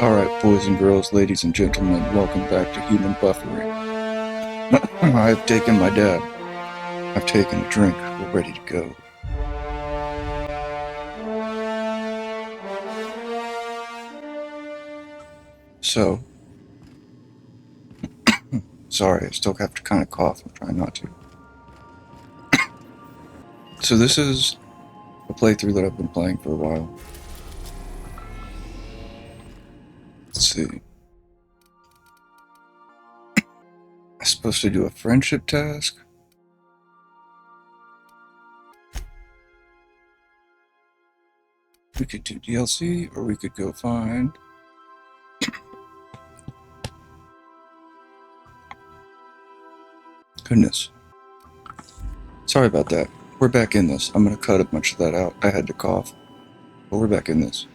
Alright, boys and girls, ladies and gentlemen, welcome back to Human Buffering. I have taken my dab. I've taken a drink. We're ready to go. So, sorry, I still have to kind of cough. I'm trying not to. So this is a playthrough that I've been playing for a while. Let's see. I'm supposed to do a friendship task. We could do DLC, or we could go find... Goodness. Sorry about that. We're back in this. I'm going to cut a bunch of that out. I had to cough. But we're back in this.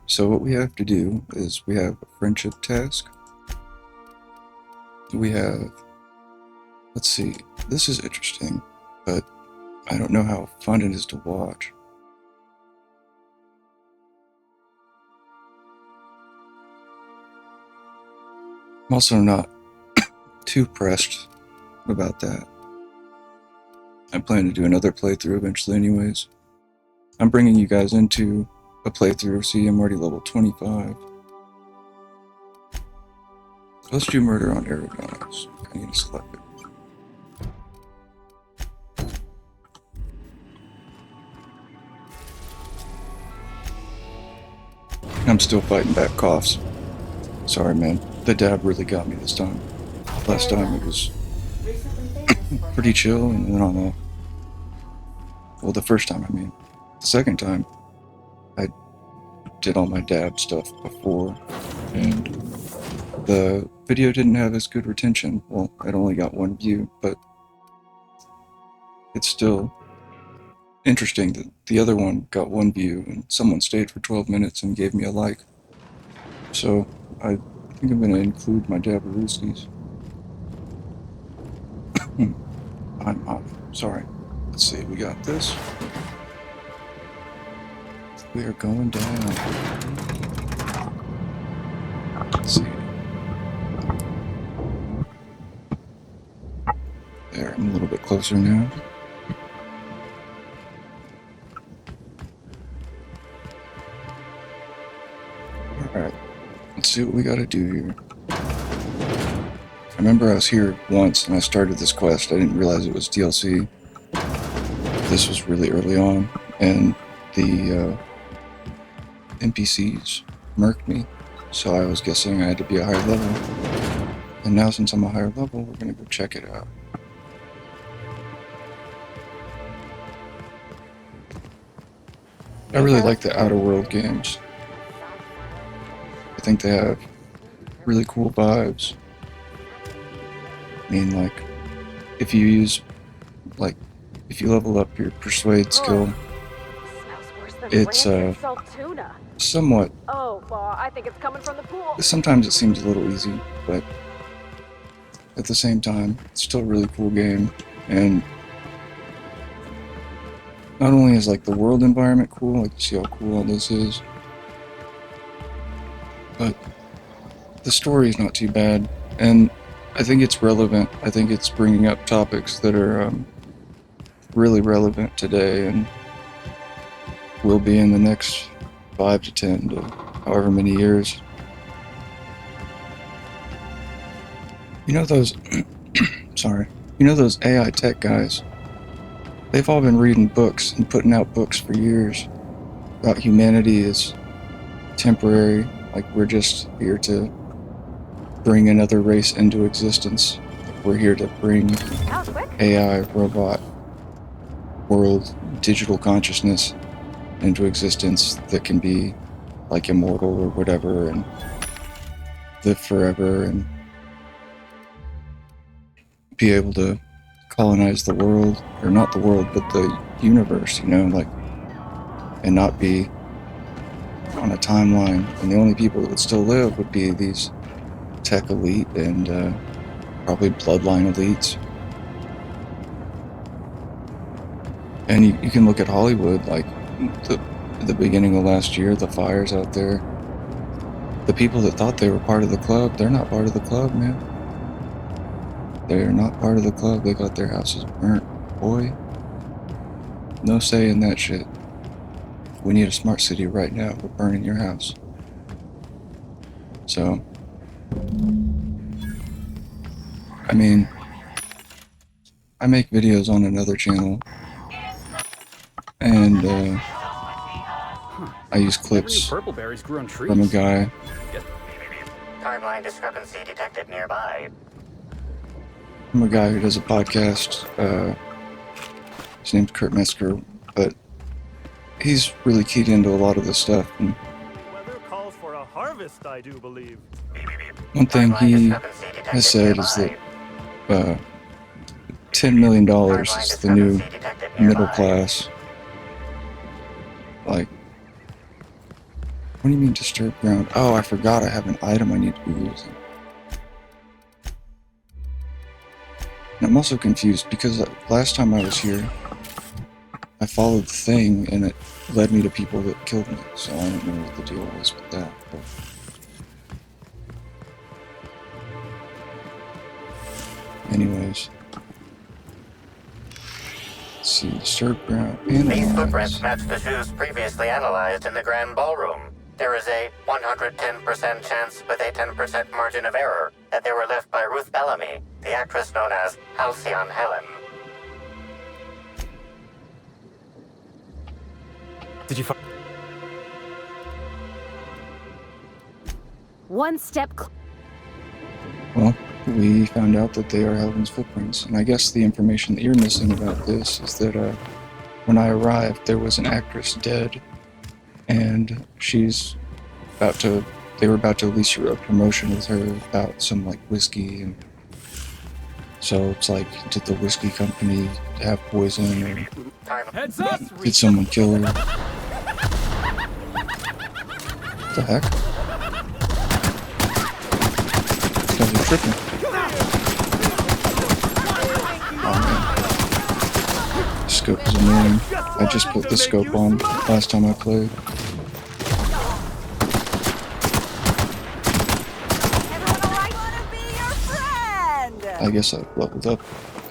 So what we have to do is we have a friendship task. We have... Let's see. This is interesting, but I don't know how fun it is to watch. I'm also not too pressed about that. I plan to do another playthrough eventually anyways. I'm bringing you guys into a playthrough. See, I'm already level 25. Let's do murder on Eridanos. I need to select it. I'm still fighting back coughs. Sorry, man. The dab really got me this time. Last time it was pretty chill, and then on the... Well, the first time, I mean. The second time, I did all my dab stuff before, and the video didn't have as good retention. Well, it only got 1 view, but it's still interesting that the other one got 1 view, and someone stayed for 12 minutes and gave me a like. So, I think I'm going to include my Dabarooskies. I'm sorry. Let's see, we got this. We are going down. Let's see. There, I'm a little bit closer now. Alright, let's see what we gotta do here. I remember I was here once and I started this quest. I didn't realize it was DLC. This was really early on, and the NPCs murked me, so I was guessing I had to be a higher level. And now since I'm a higher level, we're gonna go check it out. I really like the Outer World games. I think they have really cool vibes. I mean, like, if you use, like, if you level up your persuade skill, it's somewhat... Oh, well, I think it's coming from the pool. Sometimes it seems a little easy, but at the same time, it's still a really cool game. And not only is, like, the world environment cool, like, you see how cool all this is, but the story is not too bad. And I think it's relevant. I think it's bringing up topics that are really relevant today and will be in the next 5 to 10 to however many years. You know those, sorry, you know those AI tech guys? They've all been reading books and putting out books for years about humanity is temporary, like we're just here to bring another race into existence. We're here to bring AI, robot, world, digital consciousness into existence that can be like immortal or whatever and live forever and be able to colonize the world, or not the world, but the universe, you know, like, and not be on a timeline. And the only people that would still live would be these tech elite and probably bloodline elites. And you can look at Hollywood, like the beginning of last year, the fires out there, The people that thought they were part of the club, they're not part of the club, man. They're not part of the club. They got their houses burnt. Boy, no say in that shit. We need a smart city right now. We're burning your house. So, I mean, I make videos on another channel, and I use clips purple berries grew on trees. from a guy. Timeline discrepancy detected nearby. I'm a guy who does a podcast. His name's Kurt Metzger, but he's really keyed into a lot of this stuff. And Weather calls for a harvest, I do believe. one thing he has said is that $10 million is the new middle class. Like, what do you mean disturbed ground? Oh, I forgot I have an item I need to be using. And I'm also confused because last time I was here, I followed the thing and it led me to people that killed me. So I don't know what the deal was with that. But anyways. Let's see, disturbed ground. These footprints match the shoes previously analyzed in the Grand Ballroom. There is a 110% chance with a 10% margin of error that they were left by Ruth Bellamy, the actress known as Halcyon Helen. Did you find? One step Well, we found out that they are Helen's footprints, and I guess the information that you're missing about this is that when I arrived, there was an actress dead, and they were about to release a promotion with her about some like whiskey, and so it's like, did the whiskey company have poison, or Heads up! did someone kill her? What the heck? These guys are tripping. Oh man. The scope is annoying. I just put the scope on last time I played. I guess I've leveled up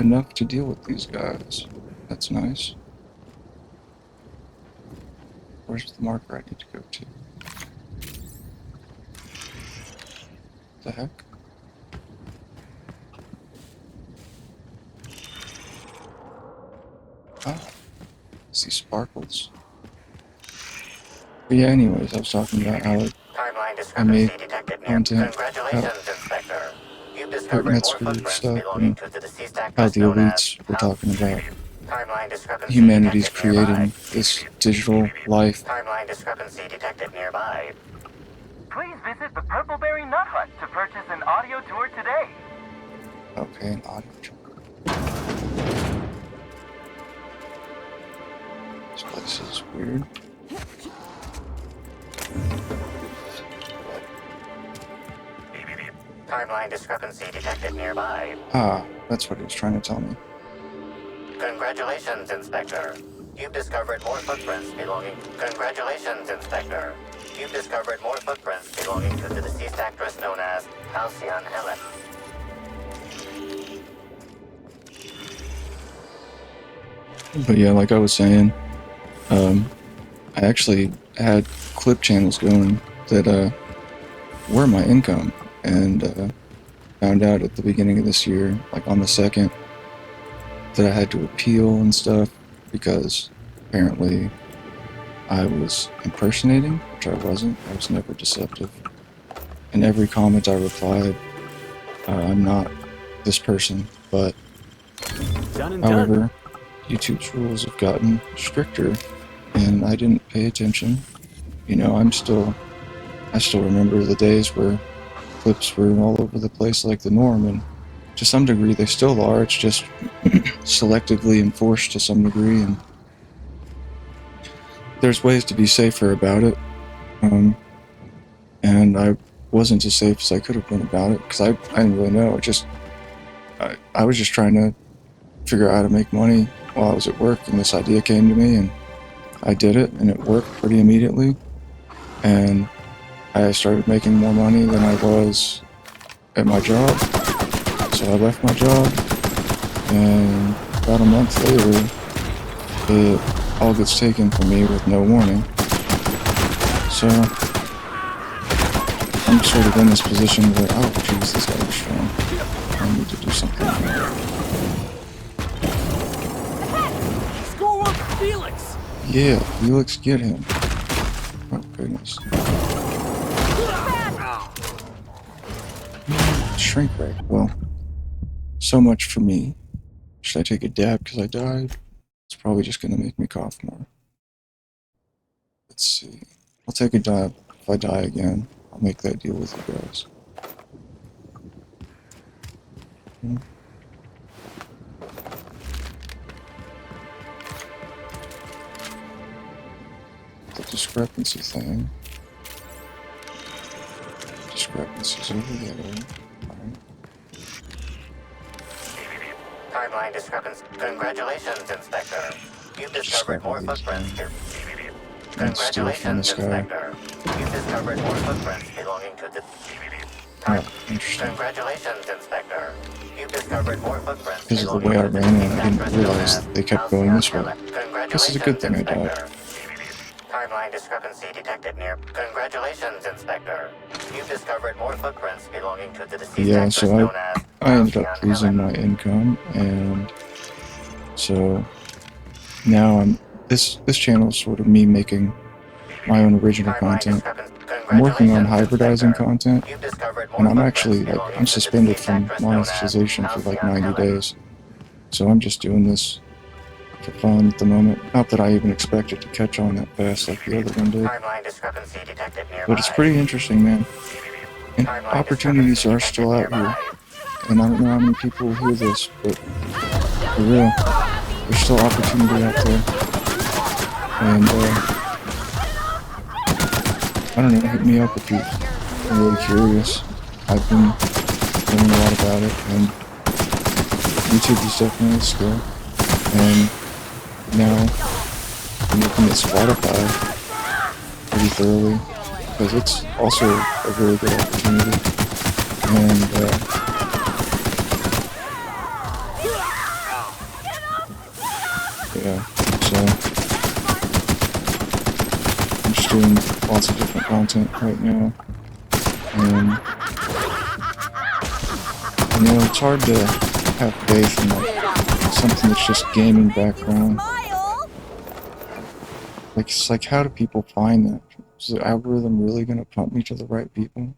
enough to deal with these guys. That's nice. Where's the marker I need to go to? The heck? Ah, see sparkles. But yeah, anyways, I was talking about how I made content about Kurt Metzger stuff and how the elites were talking about humanity's creating this digital life. Timeline discrepancy detected nearby. Please visit the Purpleberry Nut Hut to purchase an audio tour today. Okay, an audio tour. This place is weird. Timeline discrepancy detected nearby. Ah, that's what he was trying to tell me. Congratulations, Inspector. You've discovered more footprints belonging... Congratulations, Inspector. You've discovered more footprints belonging to the deceased actress known as Halcyon Helen. But yeah, like I was saying, I actually had clip channels going that were my income, and found out at the beginning of this year, like on the 2nd, that I had to appeal and stuff because apparently I was impersonating, which I wasn't. I was never deceptive. In every comment I replied, I'm not this person, but Done and however, done. YouTube's rules have gotten stricter, and I didn't pay attention. You know, I still remember the days where clips were all over the place like the norm, and to some degree they still are. It's just selectively enforced to some degree, and there's ways to be safer about it. And I wasn't as safe as I could have been about it because I didn't really know. I was just trying to figure out how to make money while I was at work, and this idea came to me, and I did it, and it worked pretty immediately. And I started making more money than I was at my job. So I left my job, and about a month later, it all gets taken from me with no warning. So I'm sort of in this position where, oh jeez, this guy is strong. I need to do something about it. Score one for Felix! Yeah, Felix, get him. Oh goodness. Shrink ray. Well, so much for me. Should I take a dab because I died? It's probably just going to make me cough more. Let's see. I'll take a dab. If I die again, I'll make that deal with you guys. The discrepancy thing. Discrepancies over there. Timeline discrepancy. Congratulations, Inspector. You've discovered more footprints here. Congratulations, Inspector. You've discovered more footprints belonging to the... Oh, interesting. Congratulations, Inspector. You've discovered more footprints Because of the way I ran in, I didn't realize they kept going this way. This is a good thing I died. Timeline discrepancy detected near. Congratulations, Inspector. You've discovered more footprints belonging to the deceased Yeah, actress so known as I ended up Halcyon losing Helen. my income, and so now this channel is sort of me making my own original content. I'm working on hybridizing content, and I'm actually I'm suspended from monetization for like 90 days. So I'm just doing this for fun at the moment. Not that I even expected to catch on that fast like the other one did. But it's pretty interesting, man. And opportunities are still out here. And I don't know how many people will hear this, but for real, there's still opportunity out there. And I don't know, hit me up if you're really curious. I've been learning a lot about it, and YouTube is definitely a skill. And now I'm looking at Spotify pretty thoroughly, because it's also a really good opportunity. And yeah, so I'm just doing lots of different content right now, and you know, it's hard to have faith in like something that's just gaming background. Like, it's like, how do people find that? Is the algorithm really gonna pump me to the right people?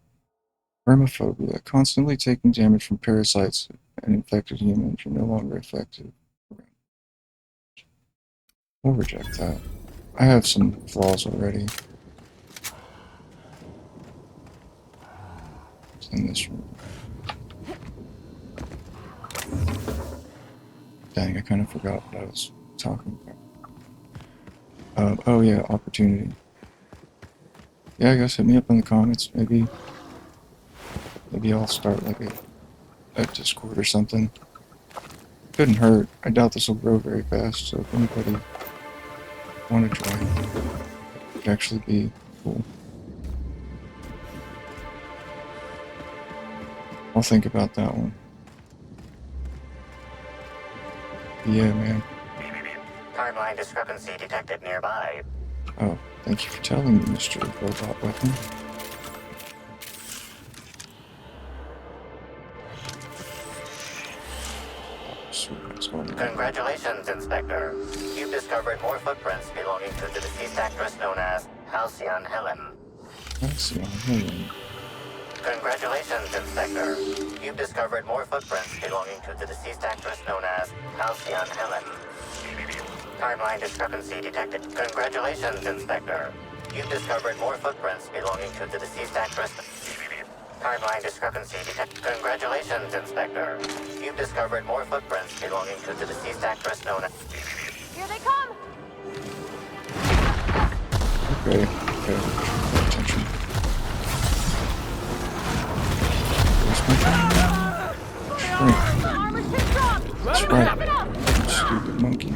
Hermophobia, constantly taking damage from parasites and infected humans. You're no longer effective. We'll reject that. I have some flaws already. It's in this room. Dang, I kind of forgot what I was talking about. Oh yeah, opportunity. Yeah, I guess hit me up in the comments. Maybe I'll start like a Discord or something. Couldn't hurt. I doubt this will grow very fast, so if anybody want to join, it would actually be cool. I'll think about that one. Yeah, man. Timeline discrepancy detected nearby. Oh, thank you for telling me, Mr. Robot Weapon. Congratulations, Inspector. You've discovered more footprints belonging to the deceased actress known as Halcyon Helen. Halcyon Helen. Congratulations, Inspector. You've discovered more footprints belonging to the deceased actress known as Halcyon Helen. Timeline discrepancy detected. Congratulations, Inspector. You've discovered more footprints belonging to the deceased actress. Timeline discrepancy detected. Congratulations, Inspector. You've discovered more footprints belonging to the deceased actress known as... Here they come! Okay, pay attention. Where's my shrink? The armor's been dropped! That's right. Stupid monkey.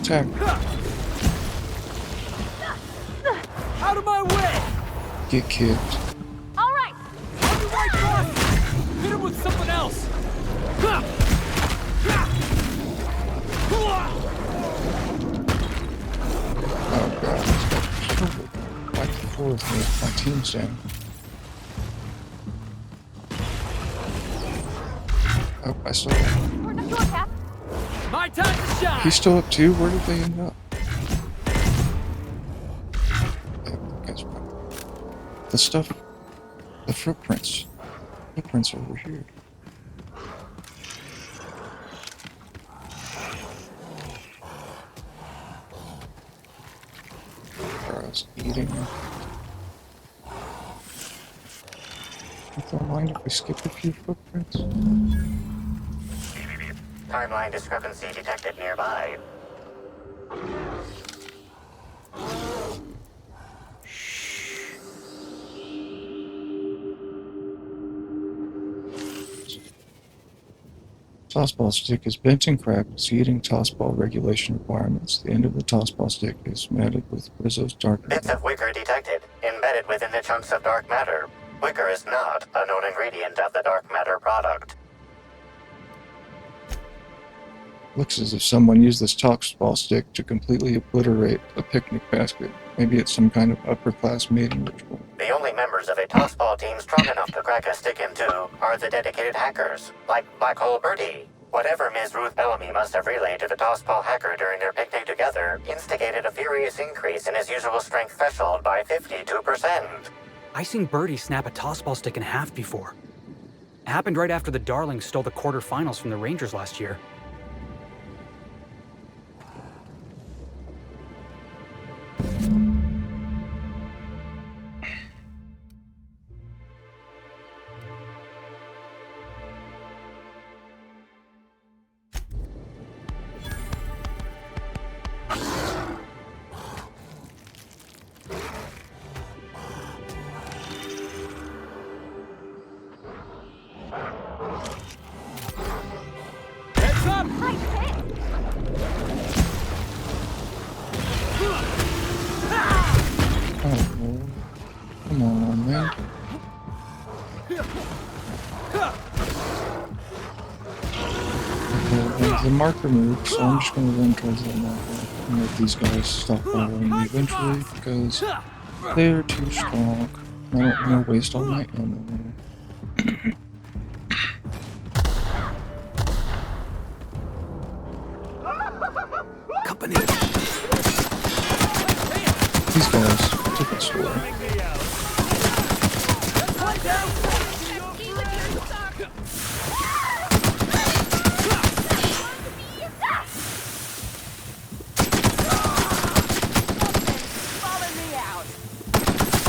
Attack. Out of my way! get kicked. All right. On your right, boss! Hit him with something else! Oh god, he's got back and forth with my team's down. Oh, I still Where's the door, Cap? My time to shine! He's still up too? Where did they end up? Guess what? The stuff, the footprints. Footprints over here. Where I was eating. I don't mind if we skip a few footprints. Timeline discrepancy detected nearby. Tossball stick is bent and cracked, exceeding tossball regulation requirements. The end of the tossball stick is matted with Rizzo's dark Bits of wicker detected, embedded within the chunks of dark matter. Wicker is not a known ingredient of the dark matter product. Looks as if someone used this tossball stick to completely obliterate a picnic basket. Maybe it's some kind of upper-class mating ritual. The only members of a tossball team strong enough to crack a stick in two are the dedicated hackers, like Black Hole Birdie. Whatever Ms. Ruth Bellamy must have relayed to the tossball hacker during their picnic together instigated a furious increase in his usual strength threshold by 52%. I seen Birdie snap a tossball stick in half before. It happened right after the Darlings stole the quarterfinals from the Rangers last year. Heads up! Nice hit. Oh, come on, man. Okay, the marker moved, so I'm just going to run towards that marker and let these guys stop following me eventually because they're too strong. I don't want to waste all my ammo. Company! These guys took it slow. Calling me out.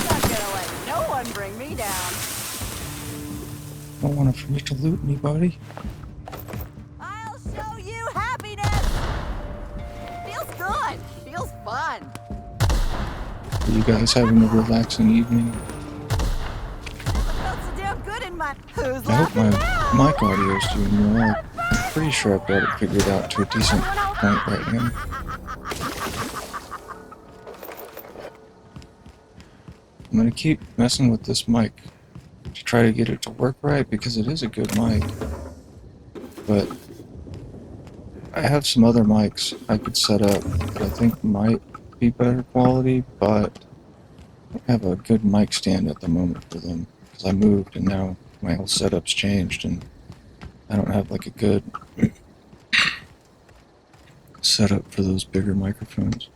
Not gonna let no one bring me down. Don't want for you to loot me, buddy. I'll show you happiness. Feels good. Feels fun. Are you guys having a relaxing evening? Felt so damn good in my. Who's I hope my laughing mic audio is doing well. I'm pretty sure I've got it figured out to a decent point right now. I'm gonna keep messing with this mic to try to get it to work right because it is a good mic. But I have some other mics I could set up that I think might be better quality, but I don't have a good mic stand at the moment for them because I moved and now my whole setup's changed and I don't have like a good setup for those bigger microphones.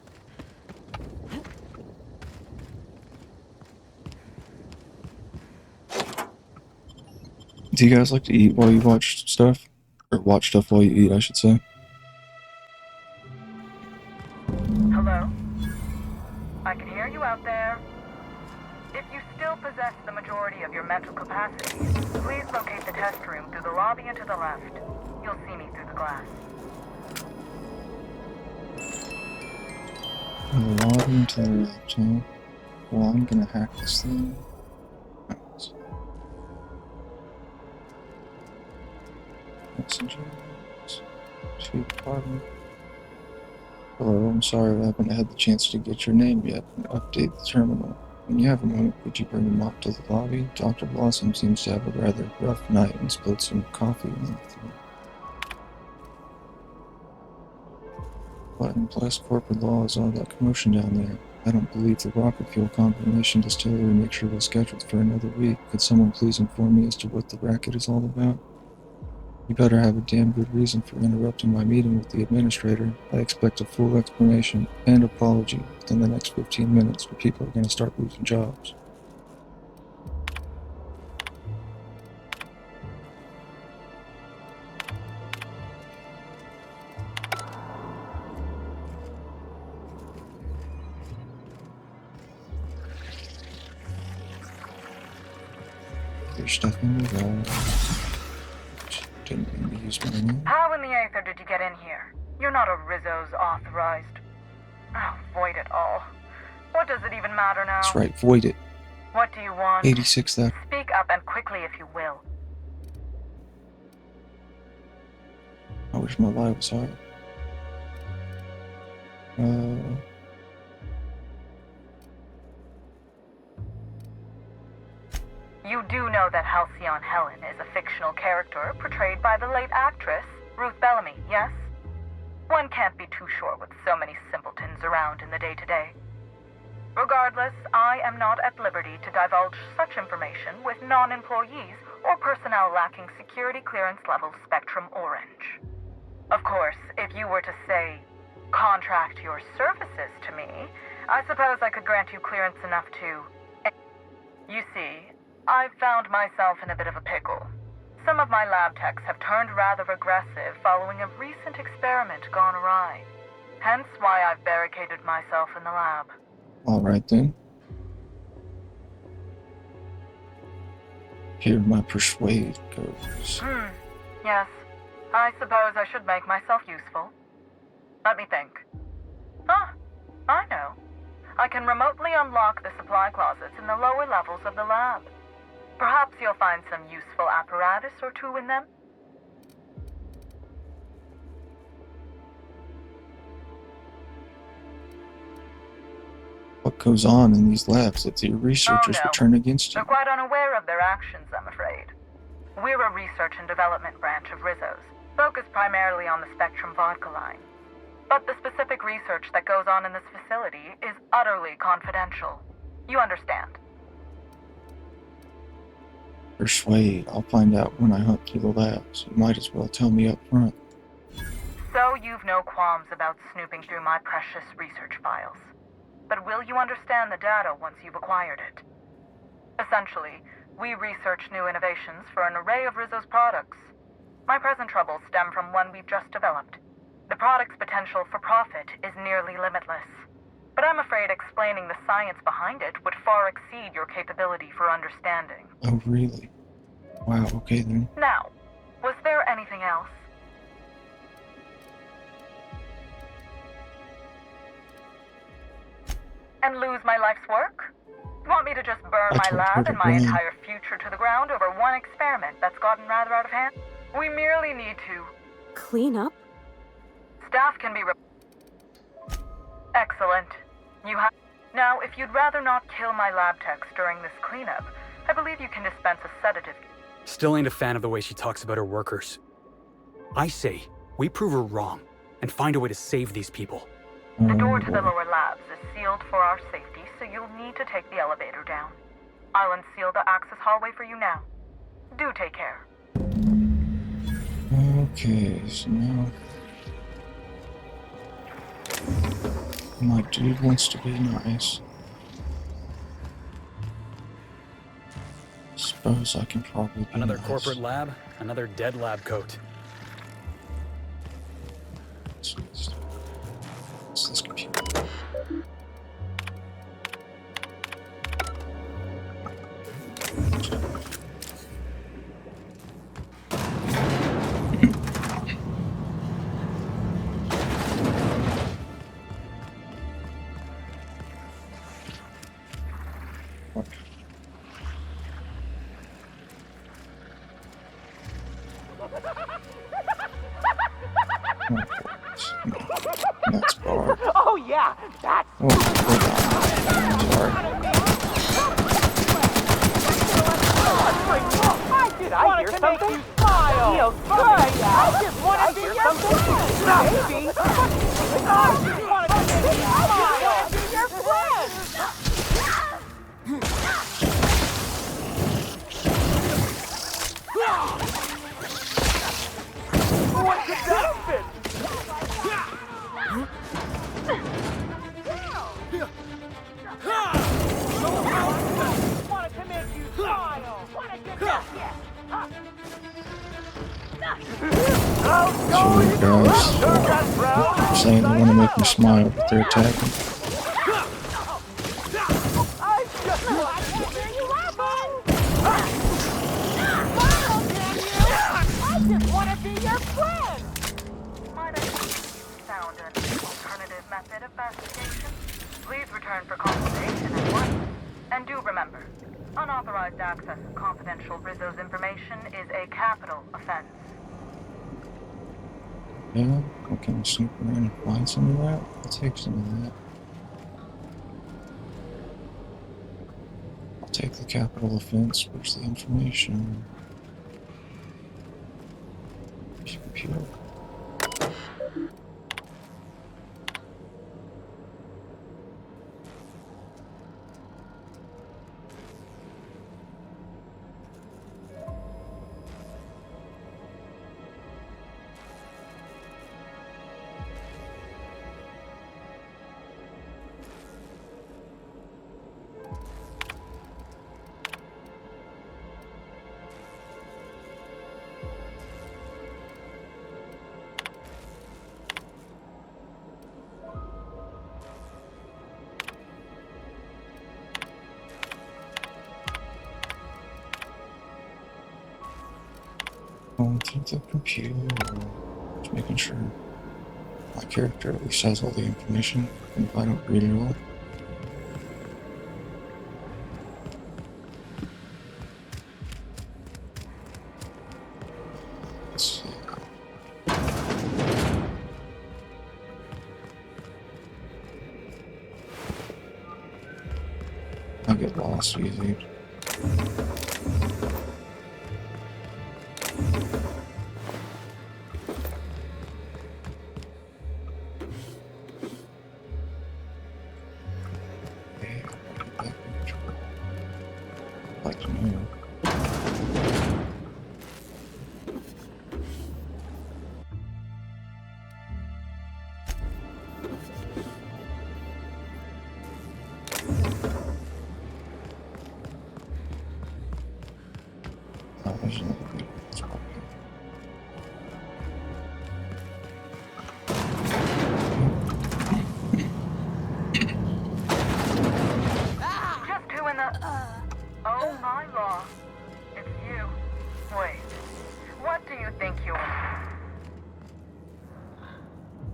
Do you guys like to eat while you watch stuff? Or watch stuff while you eat, I should say. Hello? I can hear you out there. If you still possess the majority of your mental capacities, please locate the test room through the lobby and to the left. You'll see me through the glass. The lobby into the left, huh? Well, I'm gonna hack this thing. Messengers. To partner. Hello, I'm sorry I haven't had the chance to get your name yet and update the terminal. When you have a moment, could you bring him up to the lobby? Dr. Blossom seems to have a rather rough night and spilled some coffee on the floor. What in blessed corporate law is all that commotion down there? I don't believe the rocket fuel combination distillery mixture was scheduled for another week. Could someone please inform me as to what the racket is all about? You better have a damn good reason for interrupting my meeting with the administrator. I expect a full explanation and apology within the next 15 minutes, or people are going to start losing jobs. There's stuff in the wall. Didn't mean to use my name. How in the aether did you get in here? You're not a Rizzo's authorized. Oh, void it all. What does it even matter now? That's right, void it. What do you want? 86 that. Speak up and quickly if you will. I wish my life was hard. You do know that Halcyon Helen is a fictional character portrayed by the late actress Ruth Bellamy, yes? One can't be too sure with so many simpletons around in the day-to-day. Regardless, I am not at liberty to divulge such information with non-employees or personnel lacking security clearance level Spectrum Orange. Of course, if you were to say, contract your services to me, I suppose I could grant you clearance enough to... You see, I've found myself in a bit of a pickle. Some of my lab techs have turned rather aggressive following a recent experiment gone awry. Hence why I've barricaded myself in the lab. Alright then. Here my persuade goes. Yes. I suppose I should make myself useful. Let me think. Ah, I know. I can remotely unlock the supply closets in the lower levels of the lab. Perhaps you'll find some useful apparatus or two in them. What goes on in these labs that the researchers Oh, no. will turn against you? They're quite unaware of their actions, I'm afraid. We're a research and development branch of Rizzo's, focused primarily on the Spectrum vodka line. But the specific research that goes on in this facility is utterly confidential. You understand? Persuade. I'll find out when I hunt through the labs. You might as well tell me up front. So you've no qualms about snooping through my precious research files. But will you understand the data once you've acquired it? Essentially, we research new innovations for an array of Rizzo's products. My present troubles stem from one we've just developed. The product's potential for profit is nearly limitless. But I'm afraid explaining the science behind it would far exceed your capability for understanding. Oh, really? Wow, okay then. Now, was there anything else? And lose my life's work? You want me to just burn I my told her lab to and my run. entire future to the ground over one experiment that's gotten rather out of hand? We merely need to... Clean up? Staff can be... Excellent. You have... Now, if you'd rather not kill my lab techs during this cleanup, I believe you can dispense a sedative. Still ain't a fan of the way she talks about her workers. I say, we prove her wrong, and find a way to save these people. The door to the boy. lower labs is sealed for our safety, so you'll need to take the elevator down. I'll unseal the access hallway for you now. Do take care. Okay, so now... My dude wants to be nice. Suppose I can probably be Another nice. corporate lab, another dead lab coat. What's this computer? That's barred. Oh, yeah, that's... Oh, hold on. Sorry. trials coming. I just want to be your friend. Maybe. I just want to be your friend. What could that fit? Want to make you smile. Want to get that? Some guys saying they want to make me smile, but they're attacking. I hear you laughing. I just want to be your friend. Might I found an alternative method of investigation? Please return for consultation at once. And do remember, unauthorized access of confidential Rizzo's information is a capital offense. Yeah, okay, I'll sneak around and find some of that. I'll take some of that. I'll take the capital offense. Where's the information? Computer. Going through the computer, just making sure my character at least has all the information, and if I don't read it all. Let's see. I get lost easy. Like to know. Oh, there's another good. It's probably Just who in the... Oh my law. It's you. Wait. What do you think you are?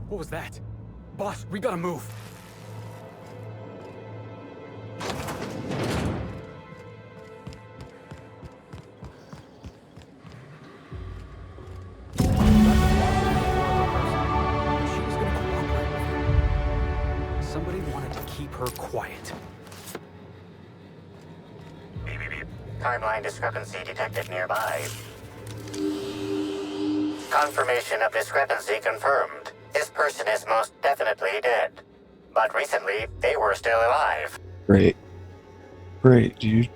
What was that? Boss, we gotta move. Somebody wanted to keep her quiet. Timeline discrepancy detected nearby. Confirmation of discrepancy confirmed. This person is most definitely dead. But recently, they were still alive. great. Great, dude.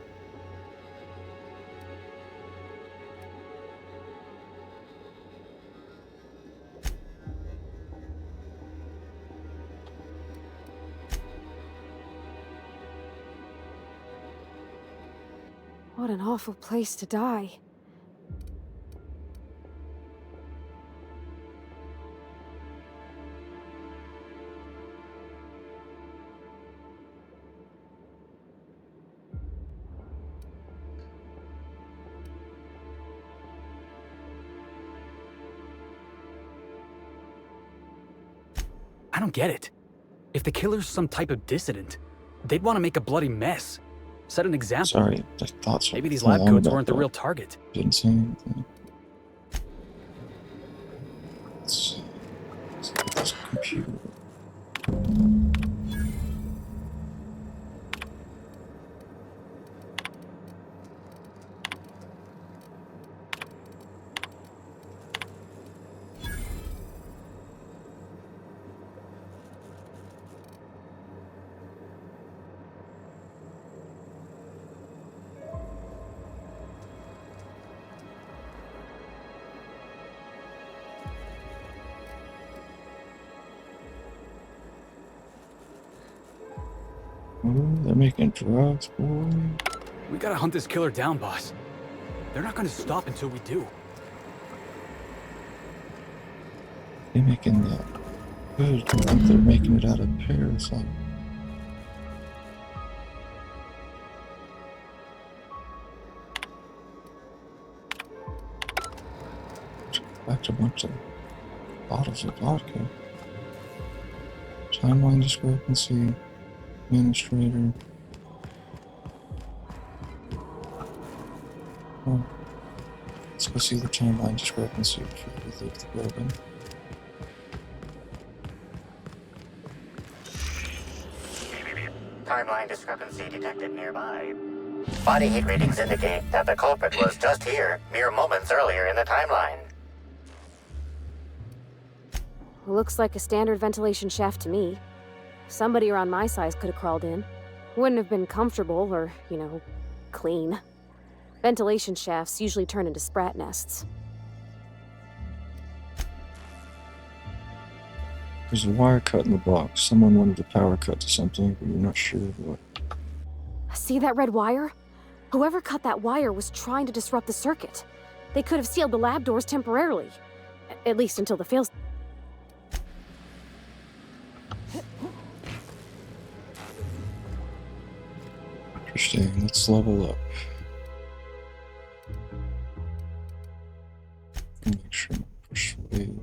What an awful place to die. I don't get it. If the killer's some type of dissident, they'd want to make a bloody mess. Set an example. Sorry, I thought so. Maybe these Hold lab on coats about weren't the that. real target. Didn't say anything. Let's get this computer. Ooh, they're making drugs, boy. We gotta hunt this killer down, boss. They're not gonna stop until we do. They're making that good. I think they're making it out of pears. Like, back to a bunch of bottles of vodka. Timeline discrepancy. Administrator. Oh. Let's go see the timeline discrepancy before we leave the building. Timeline discrepancy detected nearby. Body heat readings indicate that the culprit was just here, mere moments earlier in the timeline. Looks like a standard ventilation shaft to me. Somebody around my size could have crawled in. Wouldn't have been comfortable or, clean. Ventilation shafts usually turn into sprat nests. There's a wire cut in the box. Someone wanted to power cut to something, but you're not sure what. See that red wire? Whoever cut that wire was trying to disrupt the circuit. They could have sealed the lab doors temporarily. At least until the fails. Interesting. Let's level up. Make sure my persuade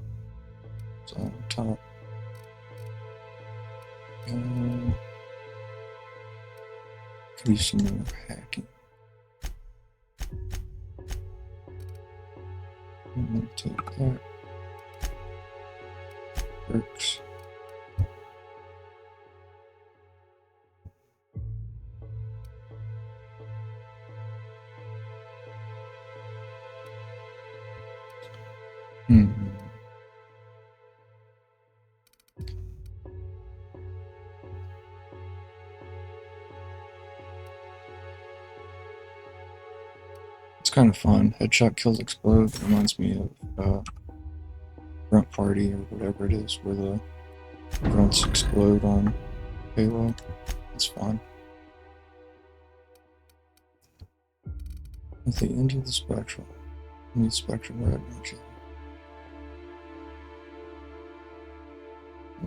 is on top. Could use some more hacking. I'm gonna take that. Works. It's kind of fun. Headshot kills explode. Reminds me of Grunt Party or whatever it is, where the grunts explode on Halo. It's fun. At the end of the spectrum, I need spectrum red energy.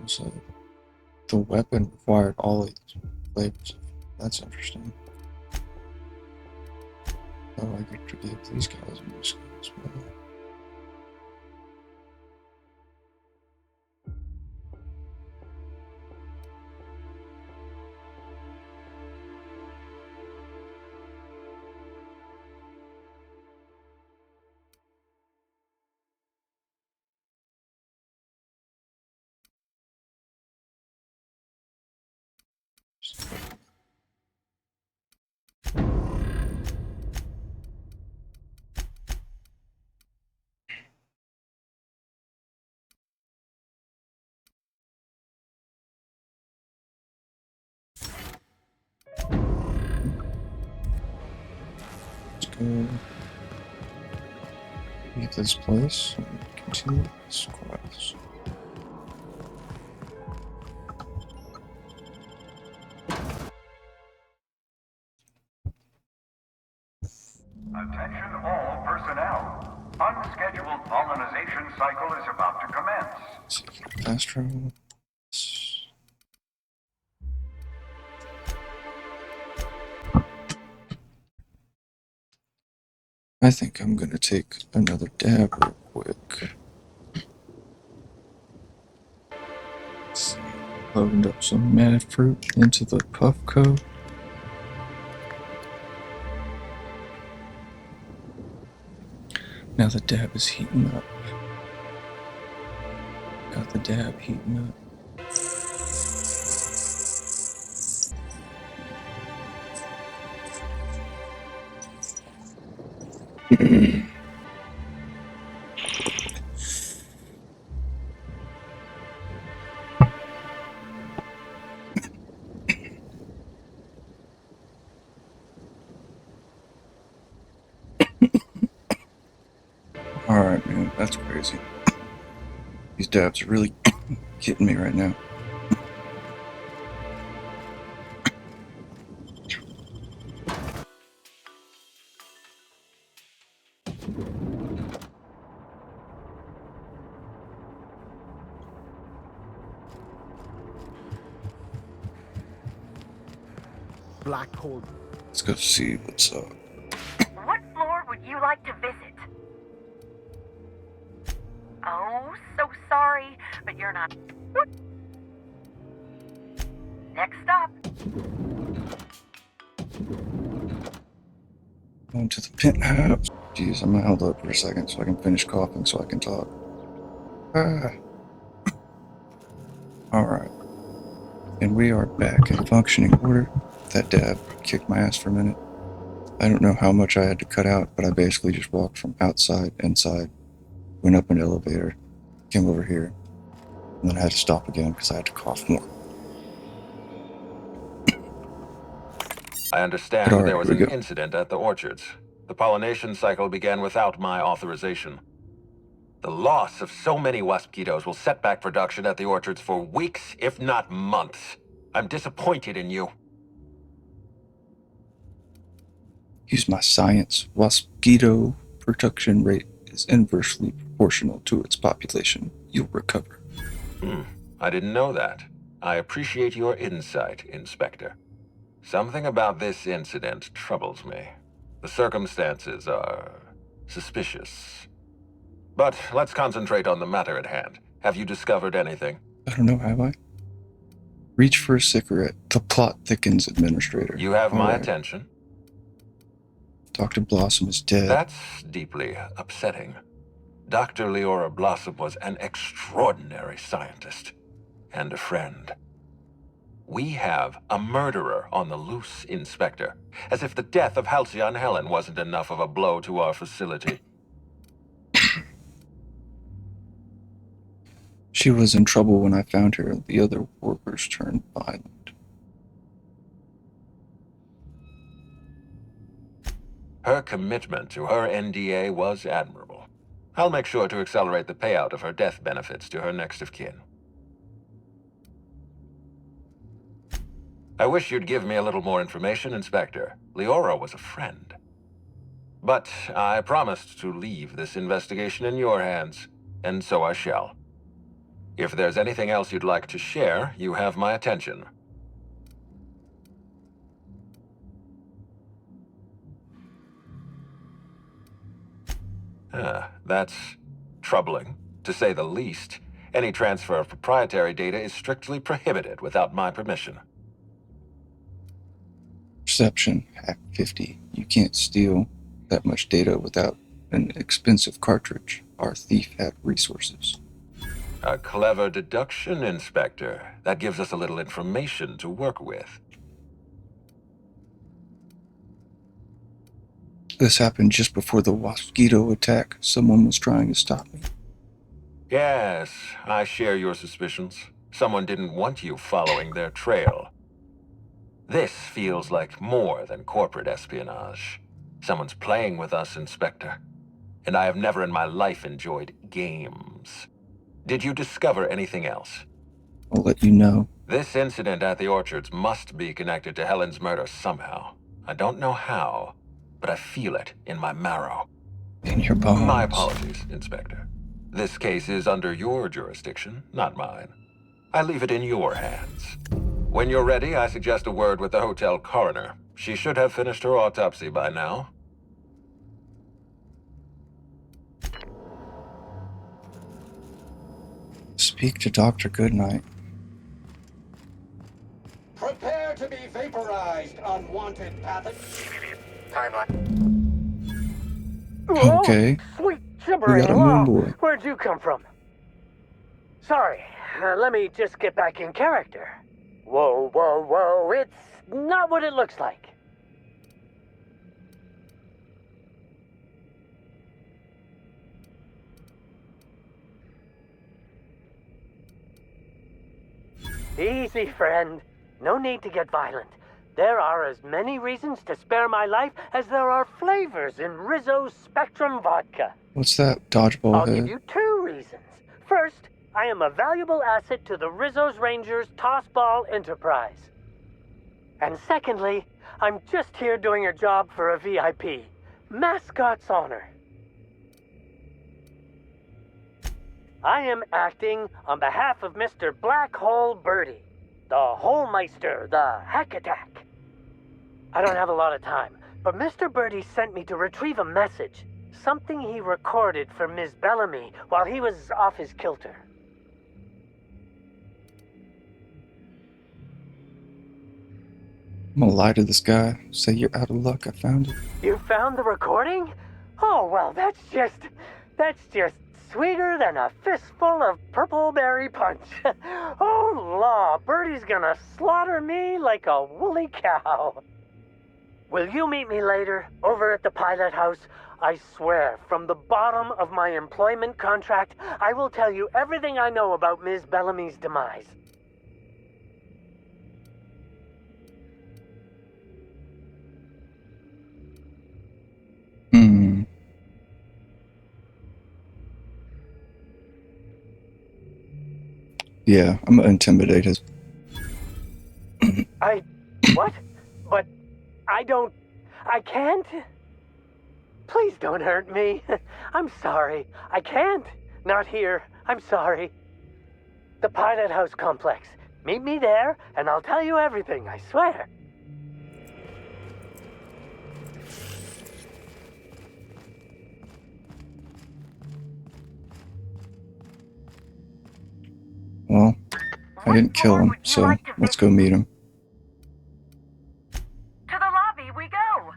So the weapon required all its flavors. That's interesting. Oh, I get to give these guys a new skin as well. Leave this place and continue this quest. Attention all personnel. Unscheduled pollinization cycle is about to commence. Fast travel. I think I'm gonna take another dab real quick. Let's see. Loaded up some mad fruit into the Puffco. Now the dab is heating up. Got the dab heating up. Alright, man, that's crazy. These dabs are really getting me right now. Black hole. Let's go see what's up. What floor would you like to visit? Oh, so sorry, but you're not. Next stop. Going to the penthouse. Jeez, I'm gonna hold up for a second so I can finish coughing so I can talk. Alright. And we are back in functioning order. That dab kicked my ass for a minute. I don't know how much I had to cut out, but I basically just walked from outside, inside, went up an elevator, came over here, and then I had to stop again because I had to cough more. I understand But all there right, was here we an go. incident at the orchards. The pollination cycle began without my authorization. The loss of so many waspitos will set back production at the orchards for weeks, if not months. I'm disappointed in you. Use my science. Mosquito production rate is inversely proportional to its population. You'll recover. I didn't know that. I appreciate your insight, Inspector. Something about this incident troubles me. The circumstances are suspicious. But let's concentrate on the matter at hand. Have you discovered anything? I don't know, have I? Reach for a cigarette. The plot thickens, Administrator. You have my Alright. attention. Dr. Blossom is dead. That's deeply upsetting. Dr. Leora Blossom was an extraordinary scientist and a friend. We have a murderer on the loose, Inspector. As if the death of Halcyon Helen wasn't enough of a blow to our facility. She was in trouble when I found her. The other workers turned violent. Her commitment to her NDA was admirable. I'll make sure to accelerate the payout of her death benefits to her next of kin. I wish you'd give me a little more information, Inspector. Leora was a friend. But I promised to leave this investigation in your hands, and so I shall. If there's anything else you'd like to share, you have my attention. That's troubling, to say the least. Any transfer of proprietary data is strictly prohibited without my permission. Perception, hack 50. You can't steal that much data without an expensive cartridge. Our thief had resources. A clever deduction, Inspector. That gives us a little information to work with. This happened just before the mosquito attack. Someone was trying to stop me. Yes, I share your suspicions. Someone didn't want you following their trail. This feels like more than corporate espionage. Someone's playing with us, Inspector. And I have never in my life enjoyed games. Did you discover anything else? I'll let you know. This incident at the orchards must be connected to Helen's murder somehow. I don't know how, but I feel it in my marrow. In your bones. My apologies, Inspector. This case is under your jurisdiction, not mine. I leave it in your hands. When you're ready, I suggest a word with the hotel coroner. She should have finished her autopsy by now. Speak to Dr. Goodnight. Prepare to be vaporized, unwanted pathogen. Timeline. Okay. Sweet We gibbering. got a moon boy. Where'd you come from? Sorry, let me just get back in character. Whoa, whoa, whoa, it's not what it looks like. Easy, friend. No need to get violent. There are as many reasons to spare my life as there are flavors in Rizzo's Spectrum Vodka. What's that? Dodgeball I'll head? give you 2 reasons. First, I am a valuable asset to the Rizzo's Rangers Tossball Enterprise. And secondly, I'm just here doing a job for a VIP. Mascot's honor. I am acting on behalf of Mr. Black Hole Birdie, the Holmeister, the Hack Attack. I don't have a lot of time, but Mr. Birdie sent me to retrieve a message. Something he recorded for Ms. Bellamy while he was off his kilter. I'm gonna lie to this guy. Say you're out of luck. I found it. You found the recording? Oh, well, that's just sweeter than a fistful of purple berry punch. Oh, law, Birdie's gonna slaughter me like a woolly cow. Will you meet me later, over at the pilot house? I swear, from the bottom of my employment contract, I will tell you everything I know about Ms. Bellamy's demise. Yeah, I'm gonna intimidate his. What? But I can't? Please don't hurt me. I'm sorry. I can't. Not here. I'm sorry. The Pilot House complex. Meet me there, and I'll tell you everything, I swear. Well, I didn't kill him, so let's go meet him. To the lobby we go!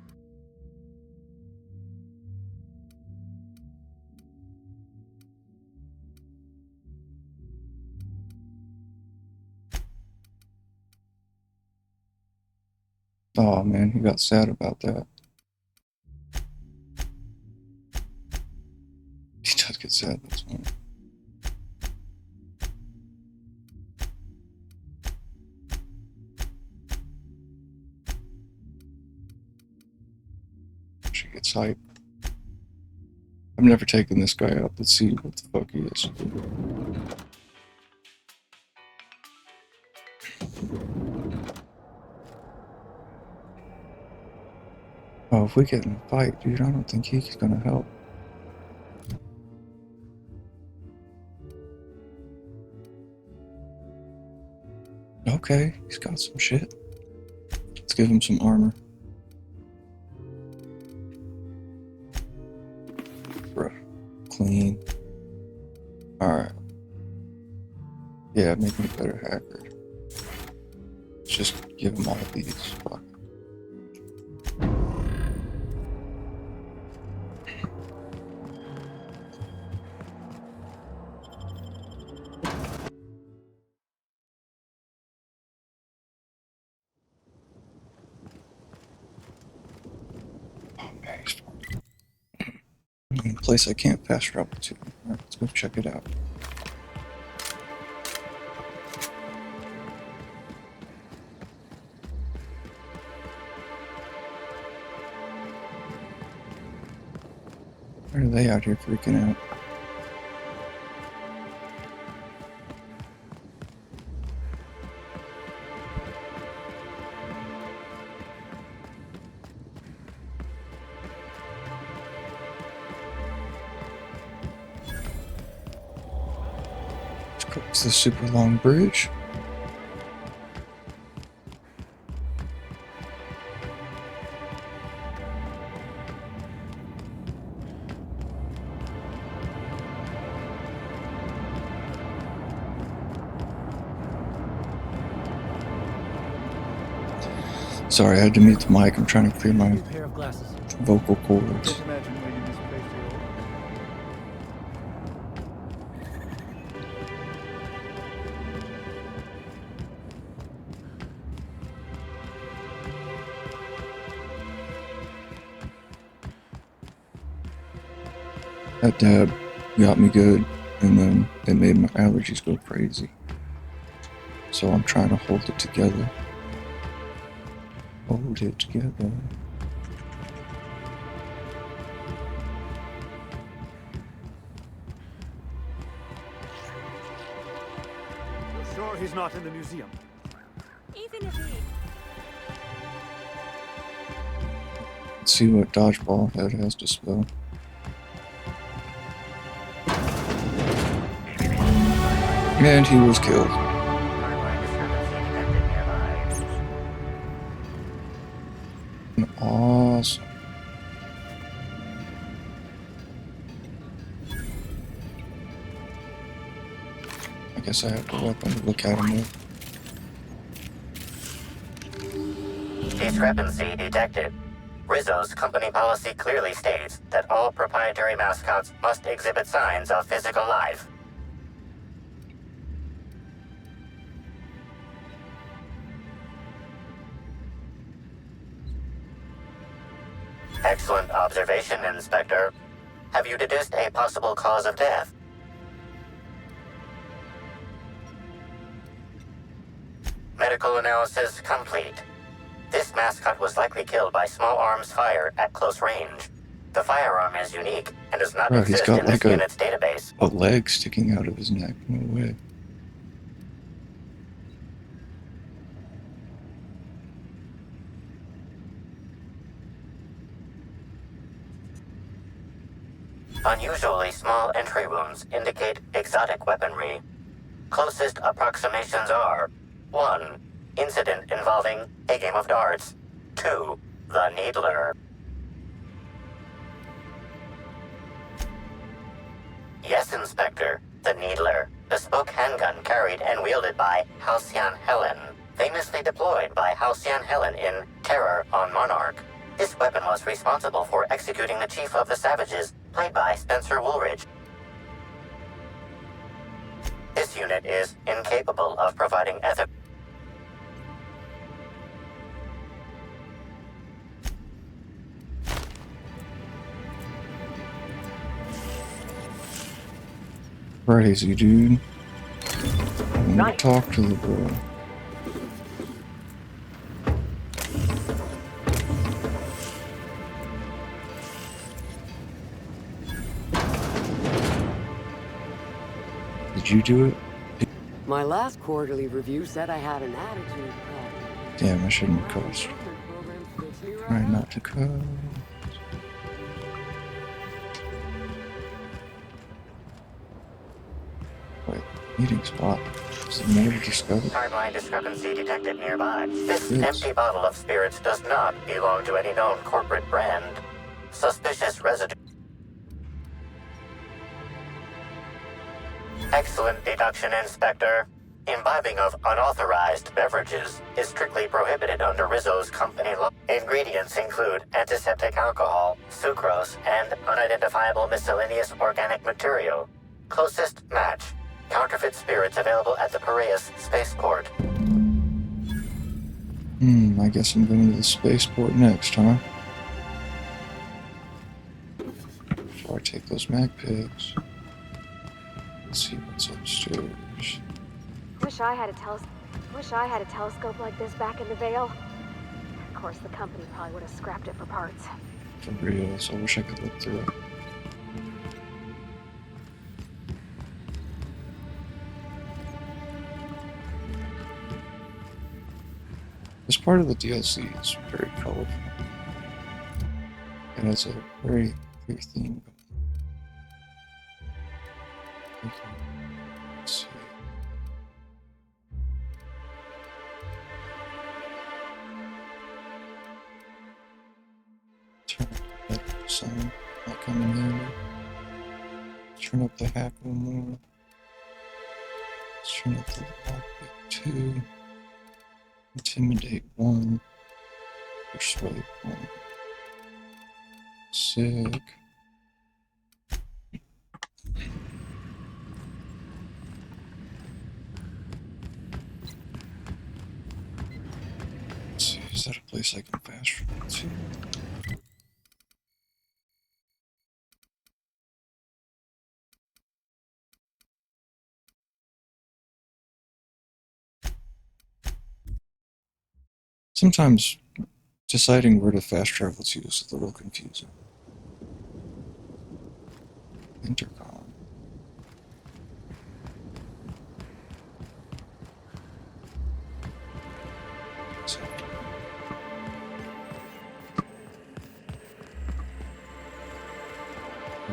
Oh man, he got sad about that. He does get sad, that's one. She gets hype. I've never taken this guy out. Let's see what the fuck he is. Oh, if we get in a fight, dude, I don't think he's gonna help. Okay, he's got some shit. Let's give him some armor. Bruh, clean. Alright. Yeah, make me a better hacker. Let's just give him all of these. Fuck. A place I can't fast travel to. Alright, let's go check it out. Why are they out here freaking out? It's the super long bridge. Sorry, I had to mute the mic. I'm trying to clear my vocal cords. That dab got me good, and then it made my allergies go crazy. So I'm trying to hold it together. Hold it together. You're sure he's not in the museum? Even if he... Let's see what Dodgeball Head has to spell. And he was killed. Awesome. I guess I have the weapon to look at him with. Discrepancy detected. Rizzo's company policy clearly states that all proprietary mascots must exhibit signs of physical life. Excellent observation, Inspector. Have you deduced a possible cause of death? Medical analysis complete. This mascot was likely killed by small arms fire at close range. The firearm is unique and does not Bro, he's exist got in like this unit's database. a leg sticking out of his neck. No way. Unusually small entry wounds indicate exotic weaponry. Closest approximations are 1. Incident involving a game of darts. 2. The Needler. Yes, Inspector. The Needler. Bespoke handgun carried and wielded by Halcyon Helen. Famously deployed by Halcyon Helen in Terror on Monarch. This weapon was responsible for executing the Chief of the Savages, played by Spencer Woolridge. This unit is incapable of providing ethical. Crazy, dude. I want to talk to the boy. Did you do it? My last quarterly review said I had an attitude problem. Damn, I shouldn't have cussed. Try not to cuss. Wait, meeting spot. Is it more to discover? Timeline discrepancy detected nearby. This empty bottle of spirits does not belong to any known corporate brand. Suspicious residue. Excellent deduction, Inspector. Imbibing of unauthorized beverages is strictly prohibited under Rizzo's company law. Ingredients include antiseptic alcohol, sucrose, and unidentifiable miscellaneous organic material. Closest match. Counterfeit spirits available at the Piraeus spaceport. I guess I'm going to the spaceport next, huh? Before I take those mag pigs. Let's see what's upstairs. Wish I had a telescope like this back in the Vale. Of course, the company probably would have scrapped it for parts. For real, so I wish I could look through it. This part of the DLC is very colorful. It has a very clear theme. Let's see. Turn up that sign, not coming handy. Turn up the hack a little more. Let's turn up the lockpick 2. Intimidate 1. Persuade 1. Sick. Let's see, is that a place I can fast travel to? Sometimes deciding where to fast travel to is a little confusing. Intercom.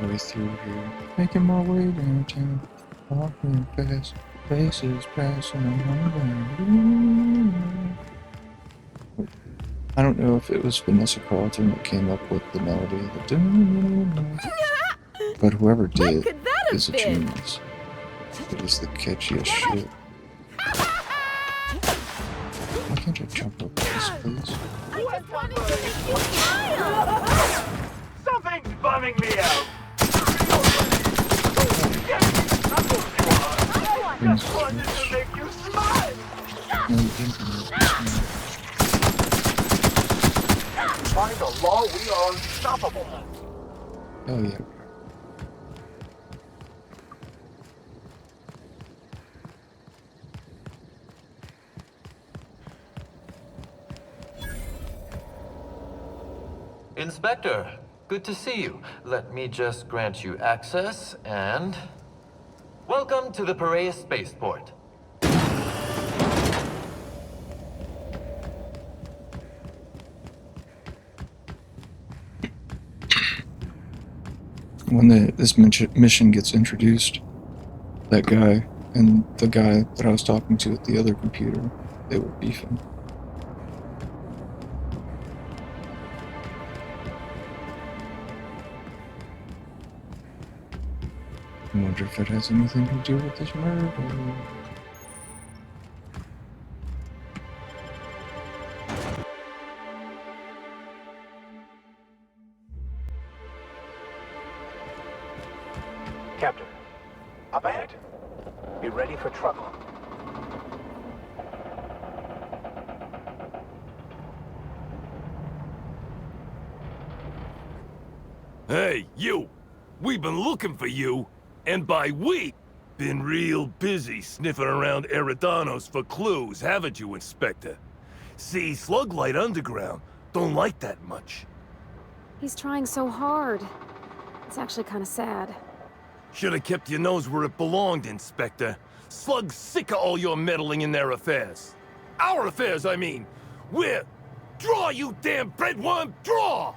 Way through here. Making my way downtown. Walking fast. Faces passing on. I don't know if it was Vanessa Carlton that came up with the melody of the dun, but whoever did is a genius. It is the catchiest shit. Why can't I jump up this, please? I just wanted to make you smile! Something's bumming me out. I just wanted to make you smile. By the law, we are unstoppable. Oh yeah. Inspector, good to see you. Let me just grant you access and... Welcome to the Piraeus Spaceport. When this mission gets introduced, that guy and the guy that I was talking to at the other computer, they were beefing. I wonder if it has anything to do with this murder. Captain, up ahead. Be ready for trouble. Hey, you! We've been looking for you, and by we, been real busy sniffing around Eridanos for clues, haven't you, Inspector? See, Sluglight Underground don't like that much. He's trying so hard. It's actually kind of sad. Should have kept your nose where it belonged, Inspector. Slug's sick of all your meddling in their affairs. Our affairs, I mean. We're... Draw, you damn breadworm, draw!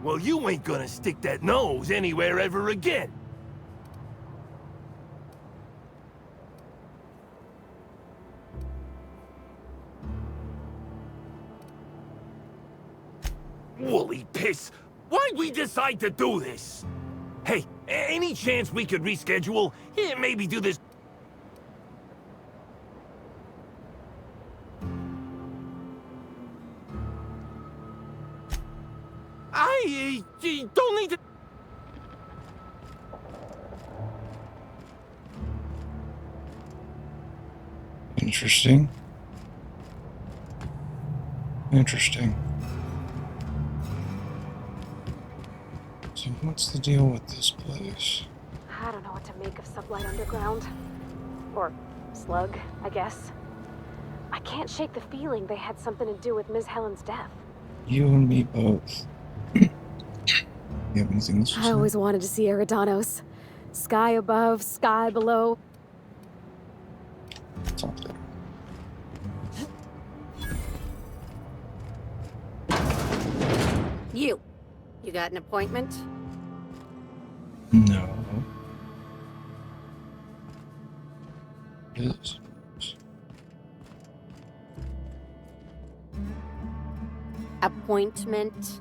Well, you ain't gonna stick that nose anywhere ever again. Woolly piss! Why'd we decide to do this? Hey, any chance we could reschedule? Yeah, maybe do this... I don't need to... Interesting. Interesting. So what's the deal with this place? I don't know what to make of Sublight Underground. Or Slug, I guess. I can't shake the feeling they had something to do with Ms. Helen's death. You and me both. You have anything else to say? I always wanted to see Eridanos. Sky above, sky below. It's up there. You got an appointment? No. Yes. Appointment?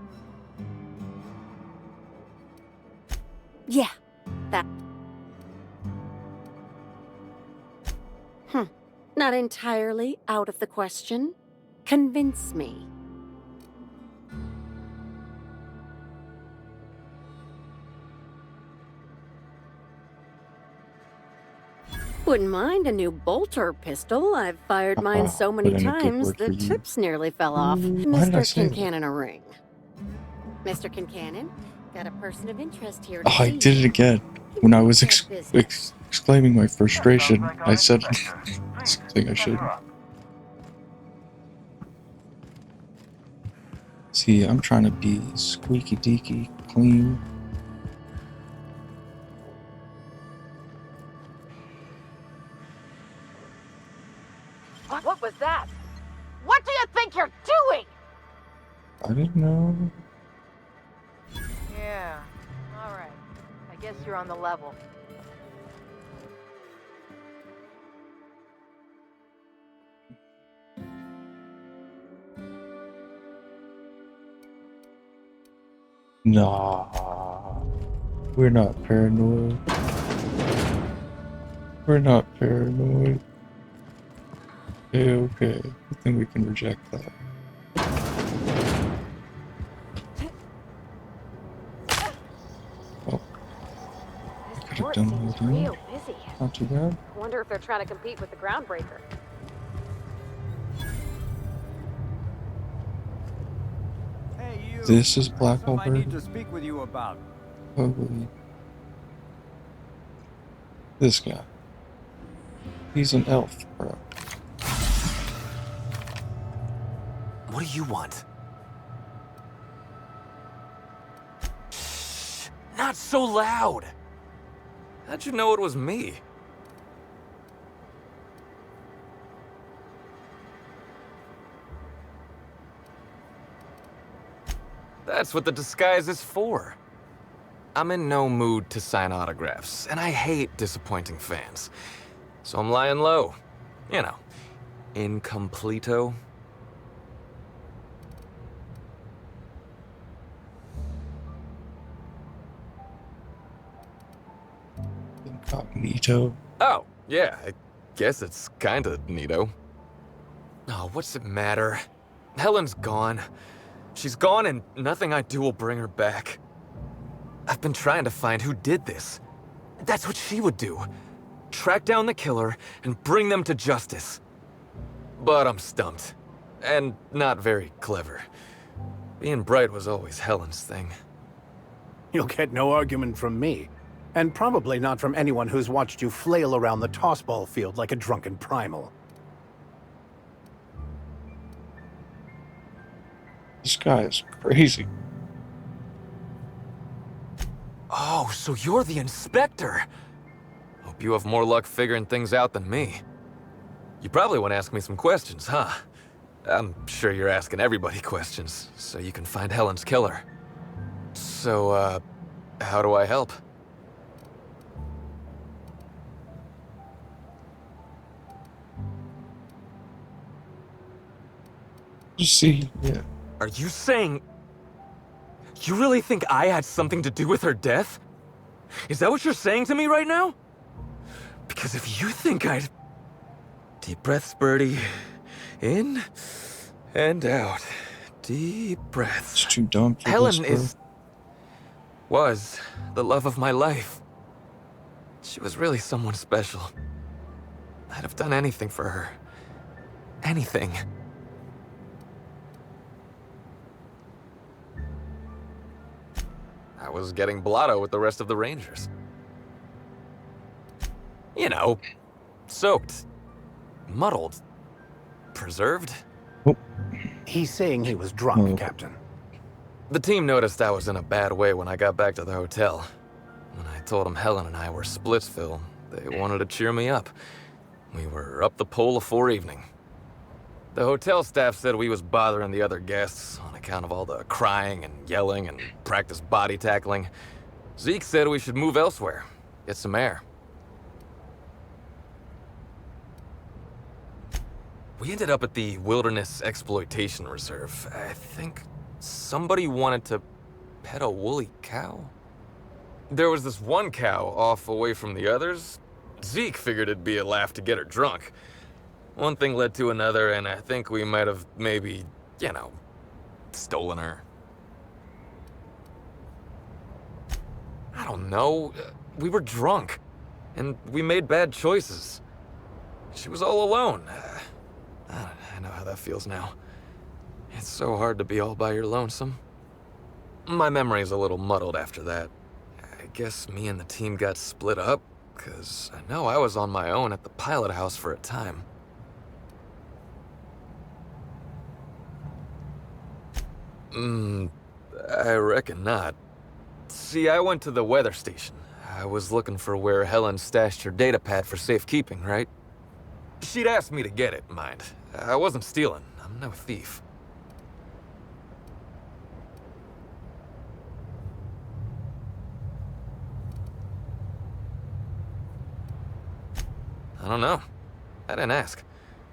Yeah, that. Not entirely out of the question. Convince me. Wouldn't mind a new bolter pistol. I've fired mine so many times the tips nearly fell off. Mr. Kincannon a ring. Mr. Kincannon, got a person of interest here. Oh, I did it again. When I was exclaiming my frustration, I said something I shouldn't. See, I'm trying to be squeaky deaky, clean. I didn't know. Yeah. All right. I guess you're on the level. Nah. We're not paranoid. We're not paranoid. Okay. I think we can reject that. Oh. I could have done seems that. real busy. Not too bad. I wonder if they're trying to compete with the groundbreaker. Hey, you. This is Black Hole I need Bird. to speak with you about. Probably. This guy. He's an elf, bro. What do you want? Shh, not so loud! How'd you know it was me? That's what the disguise is for. I'm in no mood to sign autographs, and I hate disappointing fans. So I'm lying low. You know, incompleto. Incognito. Oh, yeah, I guess it's kinda neato. Oh, what's it matter? Helen's gone. She's gone and nothing I do will bring her back. I've been trying to find who did this. That's what she would do. Track down the killer and bring them to justice. But I'm stumped. And not very clever. Being bright was always Helen's thing. You'll get no argument from me. And probably not from anyone who's watched you flail around the tossball field like a drunken primal. This guy is crazy. Oh, so you're the inspector. Hope you have more luck figuring things out than me. You probably want to ask me some questions, huh? I'm sure you're asking everybody questions, so you can find Helen's killer. So, how do I help? Just see, yeah. Are you saying... You really think I had something to do with her death? Is that what you're saying to me right now? Because if you think I'd... Deep breaths, Birdie. In and out. Deep breaths. It's too dumb for Helen this, was the love of my life. She was really someone special. I'd have done anything for her. Anything. I was getting blotto with the rest of the Rangers. You know, soaked, muddled, preserved. Oh. He's saying he was drunk, Captain. The team noticed I was in a bad way when I got back to the hotel. When I told them Helen and I were Splitsville, they wanted to cheer me up. We were up the pole afore evening. The hotel staff said we was bothering the other guests on account of all the crying and yelling and practice body tackling. Zeke said we should move elsewhere, get some air. We ended up at the Wilderness Exploitation Reserve. I think somebody wanted to pet a woolly cow. There was this one cow off away from the others. Zeke figured it'd be a laugh to get her drunk. One thing led to another, and I think we might have maybe, you know, stolen her. I don't know. We were drunk, and we made bad choices. She was all alone. I know how that feels now. It's so hard to be all by your lonesome. My memory's a little muddled after that. I guess me and the team got split up, because I know I was on my own at the pilot house for a time. I reckon not. See, I went to the weather station. I was looking for where Helen stashed her data pad for safekeeping, right? She'd asked me to get it, mind. I wasn't stealing. I'm no thief. I don't know. I didn't ask.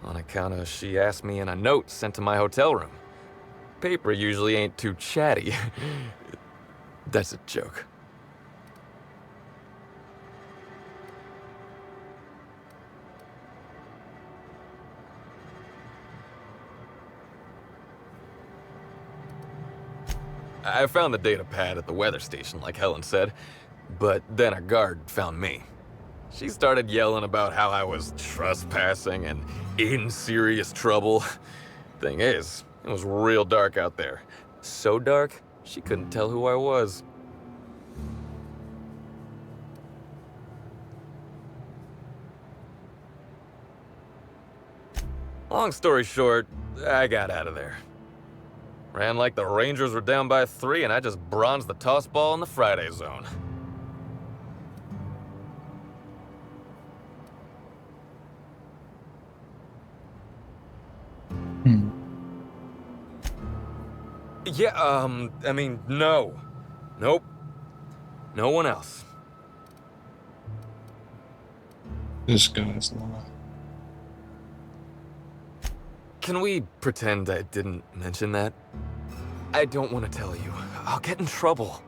On account of she asked me in a note sent to my hotel room. Paper usually ain't too chatty. That's a joke. I found the data pad at the weather station, like Helen said, but then a guard found me. She started yelling about how I was trespassing and in serious trouble. Thing is, it was real dark out there. So dark, she couldn't tell who I was. Long story short, I got out of there. Ran like the Rangers were down by 3, and I just bronzed the toss ball in the Friday zone. Yeah, I mean, no. Nope. No one else. This guy's lying. Can we pretend I didn't mention that? I don't want to tell you. I'll get in trouble.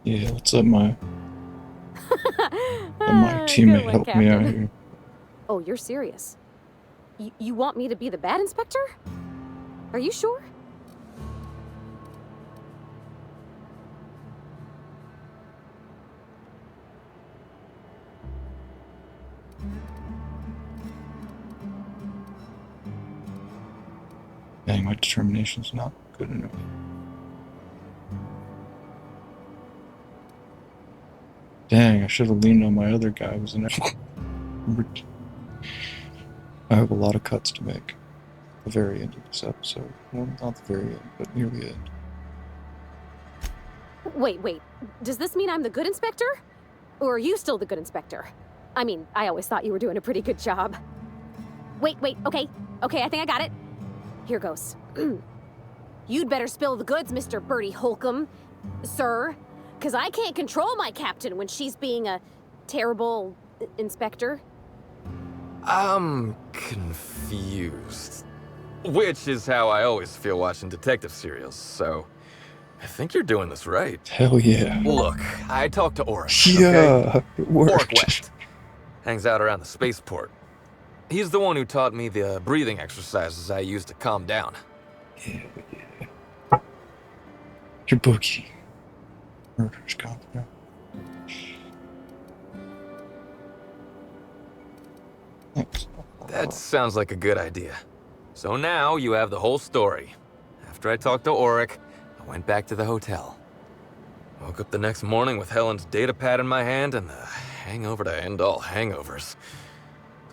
Yeah, let's let my teammate help me out here. Oh, you're serious? You want me to be the bad inspector? Are you sure? Dang, my determination's not good enough. Dang, I should have leaned on my other guy who was in it. I have a lot of cuts to make. At the very end of this episode. Well, not the very end, but near the end. Wait. Does this mean I'm the good inspector? Or are you still the good inspector? I mean, I always thought you were doing a pretty good job. Wait, okay, I think I got it. Here goes. You'd better spill the goods, Mr. Bertie Holcomb, sir. Because I can't control my captain when she's being a terrible inspector. I'm confused. Which is how I always feel watching detective serials, so I think you're doing this right. Hell yeah. Look, I talked to Oric. Yeah, okay? it worked. Oric West. Hangs out around the spaceport. He's the one who taught me the breathing exercises I use to calm down. Yeah. Your bookie. Murder's confident. Thanks. That sounds like a good idea. So now you have the whole story. After I talked to Oric, I went back to the hotel. Woke up the next morning with Helen's data pad in my hand and the hangover to end all hangovers.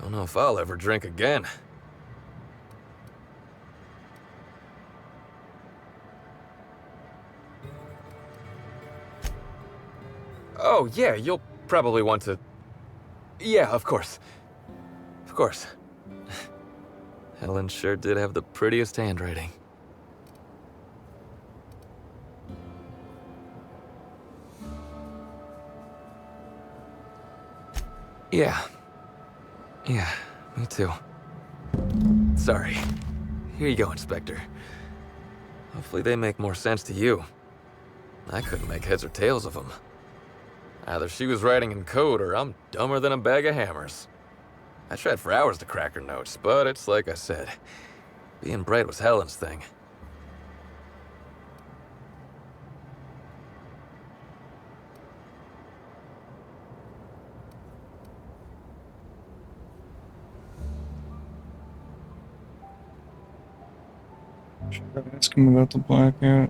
Don't know if I'll ever drink again. Oh, yeah, you'll probably want to... Yeah, of course. Of course. Helen sure did have the prettiest handwriting. Yeah, me too. Sorry. Here you go, Inspector. Hopefully they make more sense to you. I couldn't make heads or tails of them. Either she was writing in code or I'm dumber than a bag of hammers. I tried for hours to crack her notes, but it's like I said. Being bright was Helen's thing. Should I ask him about the blackout?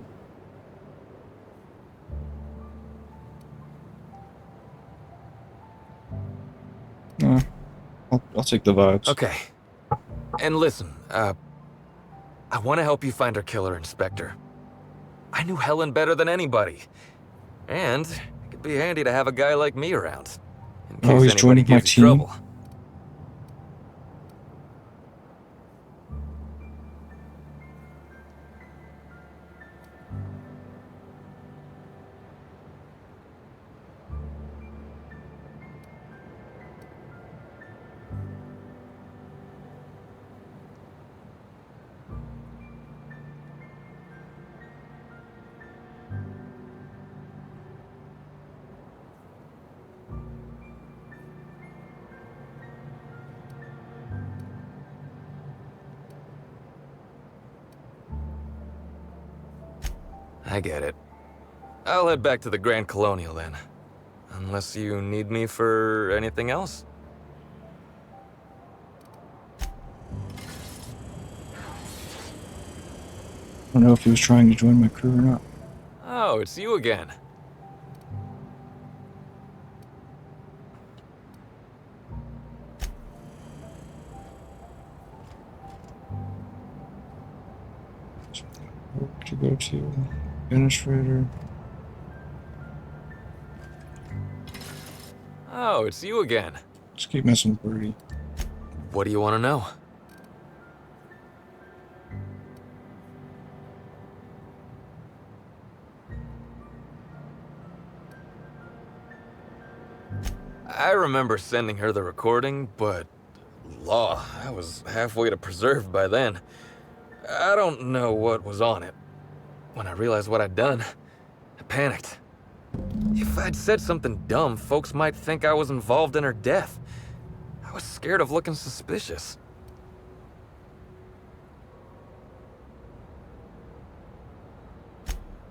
No. I'll take the vibes. Okay. And listen, I want to help you find her killer, Inspector. I knew Helen better than anybody. And it could be handy to have a guy like me around, in Oh, case he's anybody joining my gives you team? trouble. I get it. I'll head back to the Grand Colonial then. Unless you need me for anything else? I don't know if he was trying to join my crew or not. Oh, it's you again. To go to administrator. Oh, it's you again. Just keep messing with Birdie. What do you want to know? I remember sending her the recording, but law, I was halfway to preserved by then. I don't know what was on it. When I realized what I'd done, I panicked. If I'd said something dumb, folks might think I was involved in her death. I was scared of looking suspicious.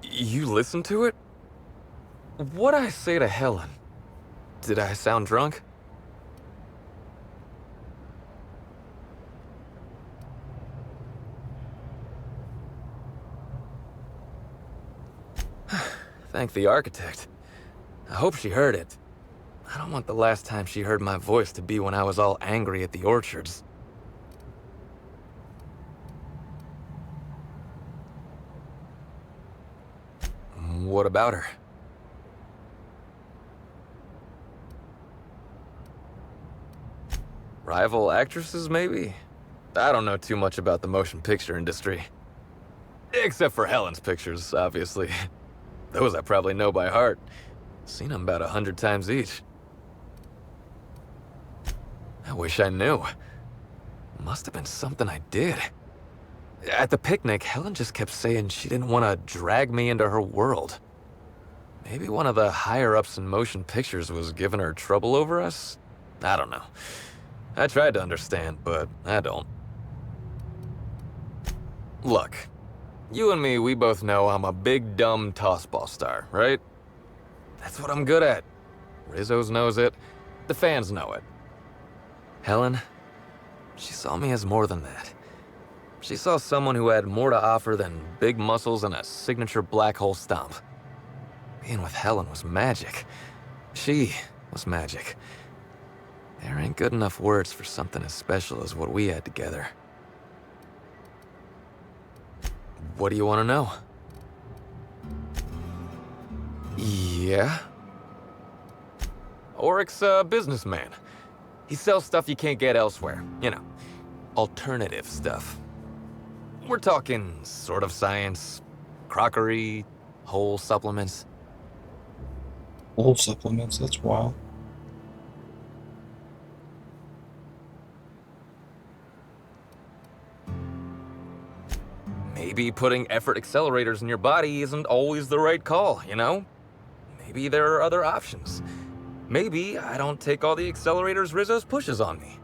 You listened to it? What'd I say to Helen? Did I sound drunk? Thank the architect. I hope she heard it. I don't want the last time she heard my voice to be when I was all angry at the orchards. What about her? Rival actresses, maybe? I don't know too much about the motion picture industry. Except for Helen's pictures, obviously. Those I probably know by heart. Seen them about 100 times each. I wish I knew. Must have been something I did. At the picnic, Helen just kept saying she didn't want to drag me into her world. Maybe one of the higher-ups in motion pictures was giving her trouble over us? I don't know. I tried to understand, but I don't. Look, you and me, we both know I'm a big, dumb tossball star, right? That's what I'm good at. Rizzo's knows it. The fans know it. Helen, she saw me as more than that. She saw someone who had more to offer than big muscles and a signature black hole stomp. Being with Helen was magic. She was magic. There ain't good enough words for something as special as what we had together. What do you want to know? Yeah? Oryx's a businessman. He sells stuff you can't get elsewhere. You know, alternative stuff. We're talking sort of science, crockery, whole supplements. Whole supplements, that's wild. Maybe putting effort accelerators in your body isn't always the right call, you know? Maybe there are other options. Maybe I don't take all the accelerators Rizzo's pushes on me.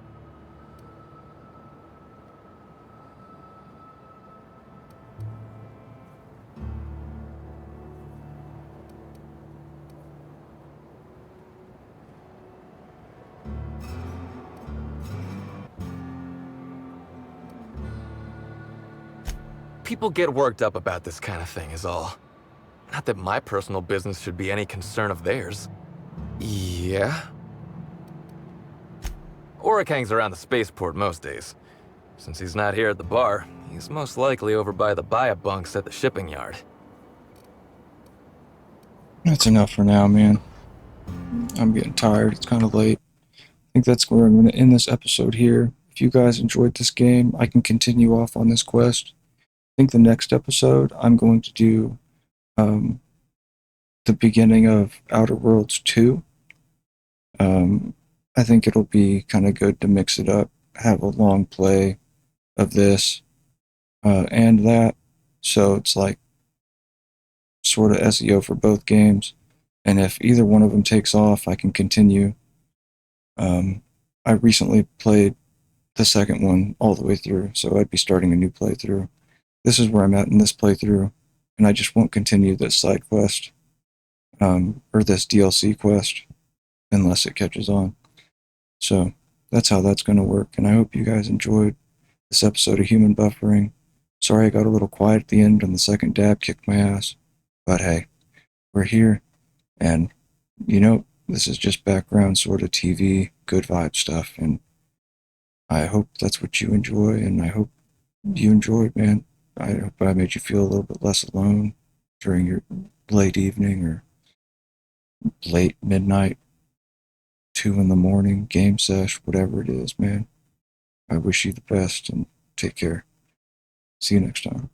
People get worked up about this kind of thing is all. Not that my personal business should be any concern of theirs. Yeah? Oryx hangs around the spaceport most days. Since he's not here at the bar, he's most likely over by the buy-up bunks at the shipping yard. That's enough for now, man. I'm getting tired. It's kind of late. I think that's where I'm going to end this episode here. If you guys enjoyed this game, I can continue off on this quest. I think the next episode, I'm going to do the beginning of Outer Worlds 2. I think it'll be kind of good to mix it up, have a long play of this and that. So it's like sort of SEO for both games. And if either one of them takes off, I can continue. I recently played the second one all the way through, so I'd be starting a new playthrough. This is where I'm at in this playthrough, and I just won't continue this side quest, or this DLC quest, unless it catches on. So that's how that's going to work, and I hope you guys enjoyed this episode of Human Buffering. Sorry I got a little quiet at the end and the second dab kicked my ass, but hey, we're here, and you know, this is just background sort of TV, good vibe stuff, and I hope that's what you enjoy, and I hope you enjoyed, man. I hope I made you feel a little bit less alone during your late evening or late midnight, 2 in the morning, game sesh, whatever it is, man. I wish you the best, and take care. See you next time.